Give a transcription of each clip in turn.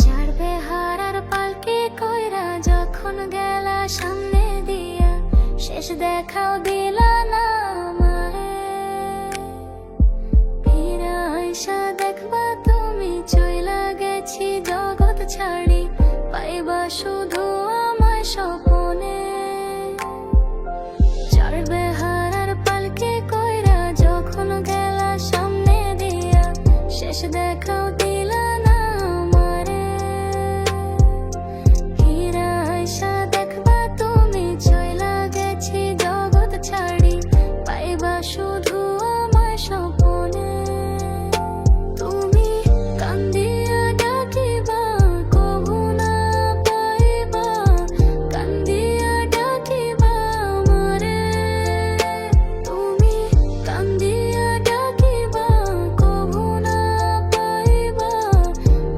চড়বে হারার পালকে কইরা যখন গেলা সামনে দিয়া, শেষ দেখাও দিলা না আমারে। ফিরা আইসা দেখবা তুমি চইলা গেছি জগৎ ছাড়ি, পাইবা শুধু আমায় স্বপনে। চড়বে হারার পালকে কইরা যখন গেলা সামনে দিয়া, শেষ দেখাও দিলা না আমারে। ফিরা আইসা দেখবা তুমি চইলা গেছি জগৎ ছাড়ি, পাইবা শুধু আমায় স্বপনে। তুমি কান্দিয়া ডাকিবা কভু না পাইবা, কান্দিয়া ডাকিবা আমারে। তুমি কান্দিয়া ডাকিবা কভু না পাইবা,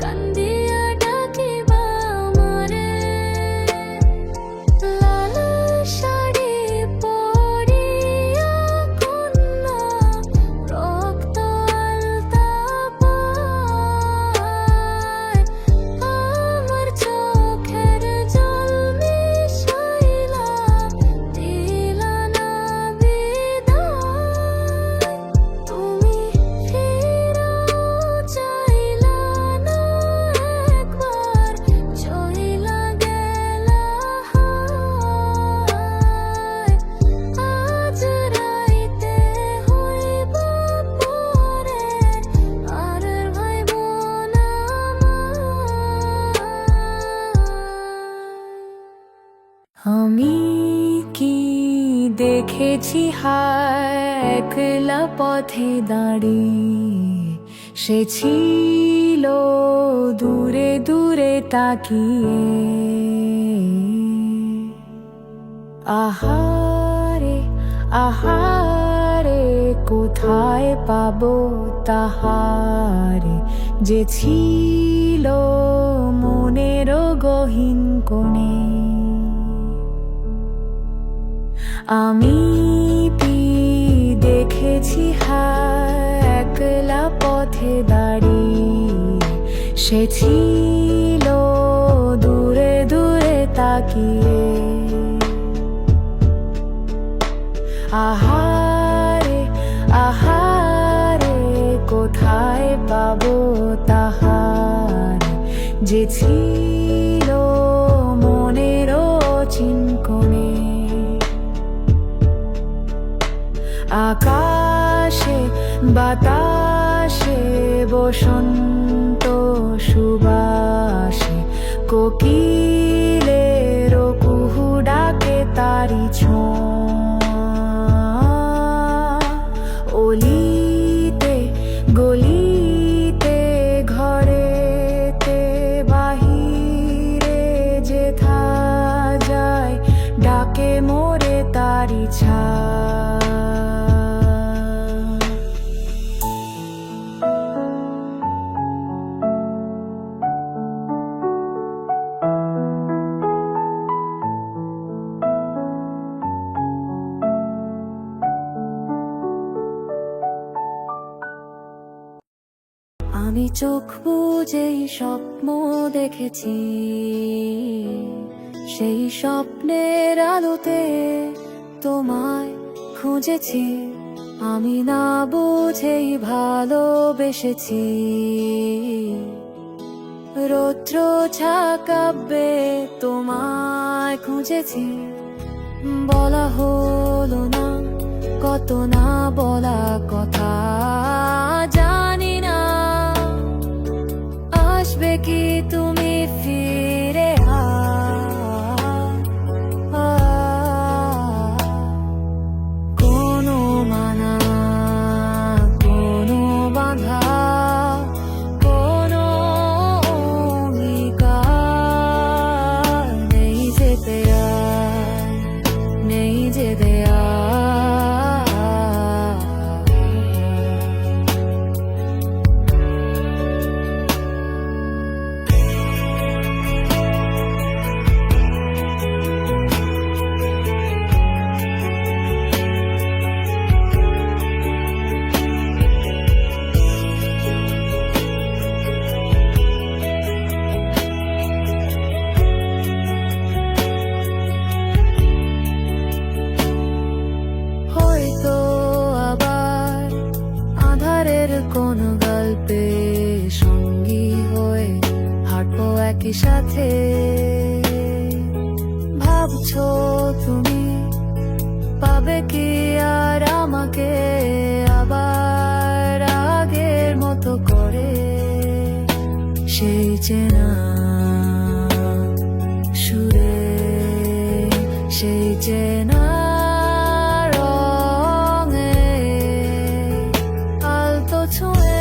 কান্দিয়া ডাকিবা আমারে। লাল শাড়ি পরিয়া কন্যা রক্ত আলতা পায়, আমার চোখের জল মিশাইলা দিলা না বিদায়। তুমি ফিরাও চাইলা না একবার, চইলা গেলা হায়। আজ রাইতে হইবা পরে, আর ভাইব না আমি কি দেখেছি হায় একলা পথে দাঁড়িয়ে, সে ছিল দূরে দূরে তাকিয়ে। আহারে আহারে কোথায় পাবো তাহারে, যে ছিল মনের গহীন কোণে। আমি কি দেখেছি হায় একলা পথে দাঁড়িয়ে, সে ছিল দূরে দূরে তাকিয়ে। আহারে আহারে কোথায় পাবো তাহারে, যে ছিল মনের চিনকোণে। আকাশে বাতাসে বসন্ত সুবাসে, কোকিলের কুহু ডাকে তারি ছোঁয়া। অলিতে গলিতে ঘরেতে বাহিরে যেথা যায়, ডাকে মোরে তারি ছায়া। আমি চোখ বুজেই স্বপ্ন দেখেছি, সেই স্বপ্নের আলোতে তোমায় খুঁজেছি। আমি না বুঝেই ভালোবেসেছি, রৌদ্র ছাকাবে তোমায় খুঁজেছি। বলা হলো না কত না বলা কথা, জানি না আসবে কি তুমি ফিরে। কোনো মানা কোনো বাধা, কোনো অঙ্গীকার নেই যেতে আর, নেই যেতে আর। একই সাথে। ভাবছো তুমি পাবে কি আর আমাকে আবার আগের মতো করে? সেই চেনা সুরে, সেই চেনা রঙে, আলতো ছুঁয়ে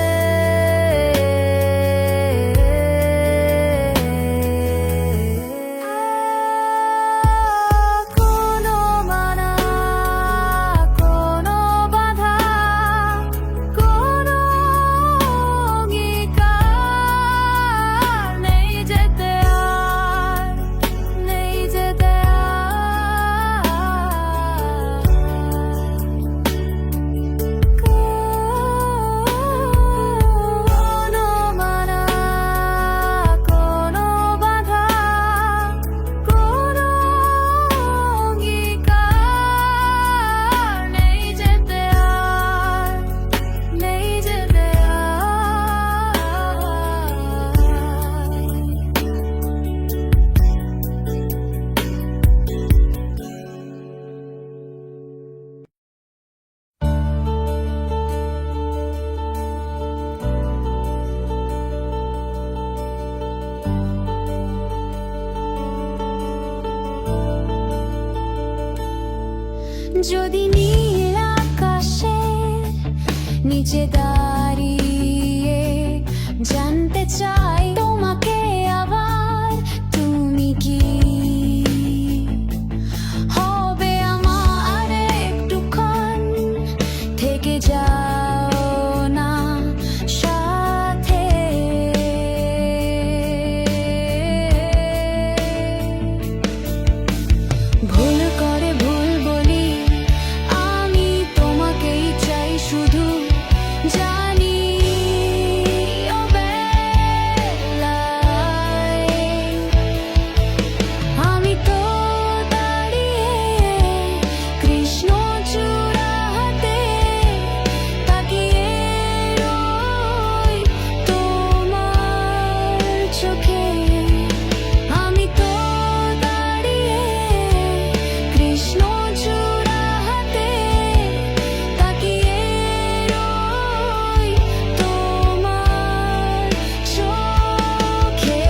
যদি নীল আকাশের নিচে দাঁড়িয়ে জানতে চাই তোমাকে আবার, তুমি কি হবে আমার একটুক্ষণ থেকে যাও না সাথে? ভুল করে ভুল বলি আমি, তোমাকেই চাই শুধু, জানি ও বেলায় আমি তো দাঁড়িয়ে কৃষ্ণচূড়া হাতে তাকিয়ে রই তোমার চোখে। আমি তো দাঁড়িয়ে কৃষ্ণচূড়া হাতে তাকিয়ে রই তোমার চোখে।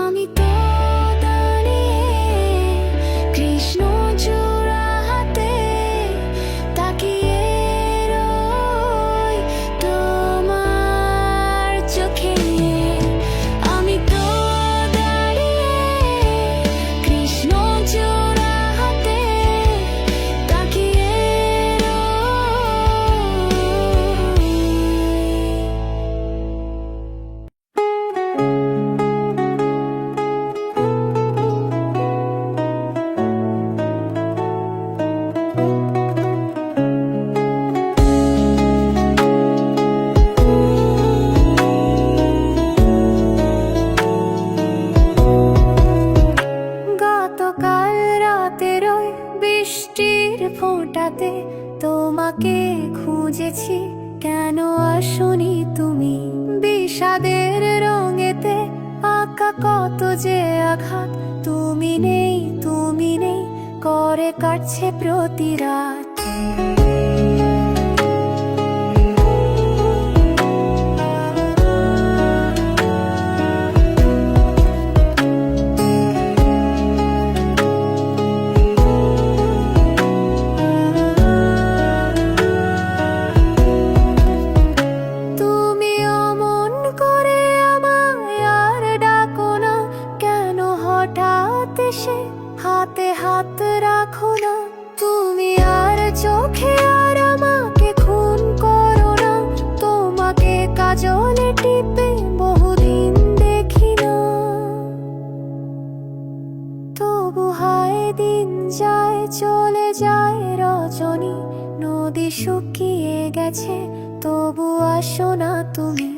আমি তো দাঁড়িয়ে কৃষ্ণচূড়া হাতে তাকিয়ে রই তোমার চোখে। আমি তো দাঁড়িয়ে কৃষ্ণচূড়া হাতে তাকিয়ে গতকাল রাতের ওই বৃষ্টির ফোঁটাতে তোমাকে খুঁজেছি, কেন আসনি তুমি? বিষাদের রঙেতে আঁকা কত যে আঘাত, তুমি নেই করে কাটছে প্রতি রাত। তুমি অমন করে আমায় আর ডাকো না, কেন হঠাৎ এসে হাতে হাত রাখো না? তুমি আর চোখে চলে যায় রজনী, নদী শুকিয়ে গেছে তবু আসো না তুমি।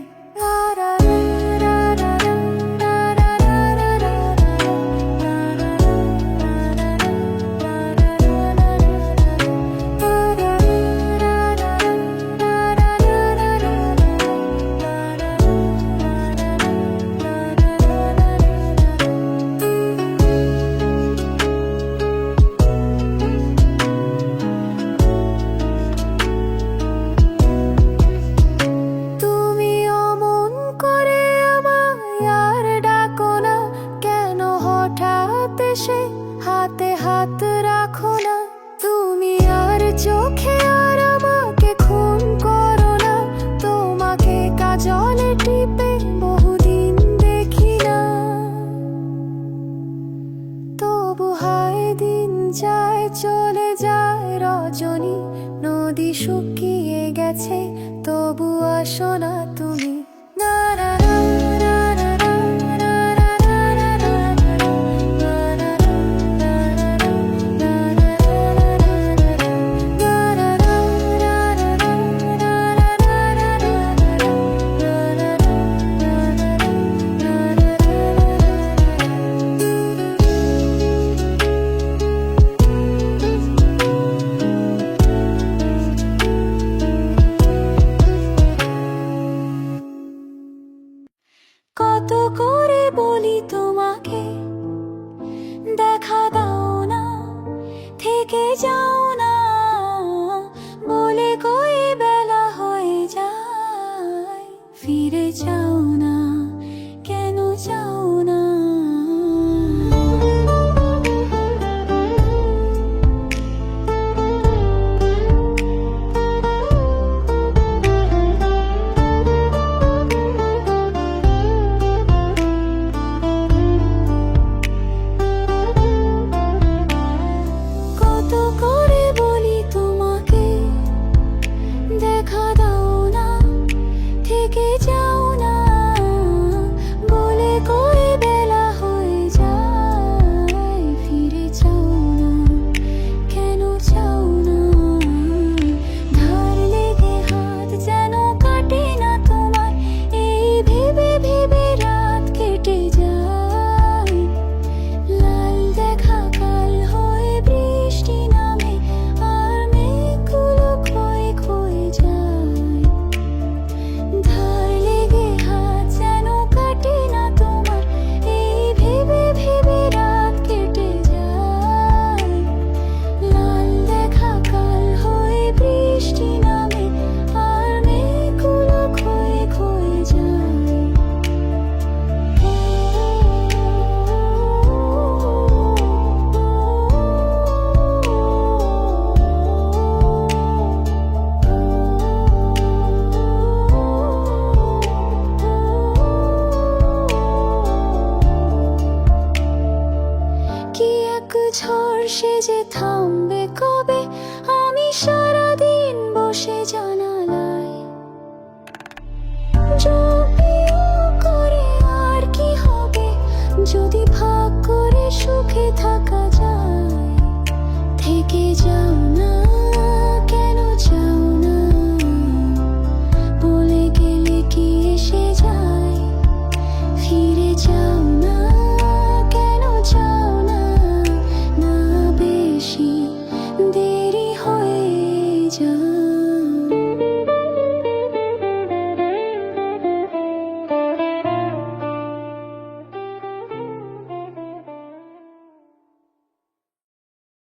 সে হাতে হাত রাখো না, তুমি আর চোখে আর আমাকে খুন করো না। তোমাকে কাজলে টিপে বহুদিন দেখি না, তবু হায় দিন যায় চলে যায় রজনী, নদী শুকিয়ে গেছে তবু আসো না তুমি। না না না কত করে বলি তোমাকে দেখা দাও না, থেকে যাও না, বলে কই বেলা হয়ে যায়, ফিরে যাও না, কেন যাও না। ঝড় সে যে থামবে কবে, আমি সারাদিন বসে জানালায় করে আর কি হবে, যদি ভাগ করে সুখে থাকা যায়, থেকে যাও না।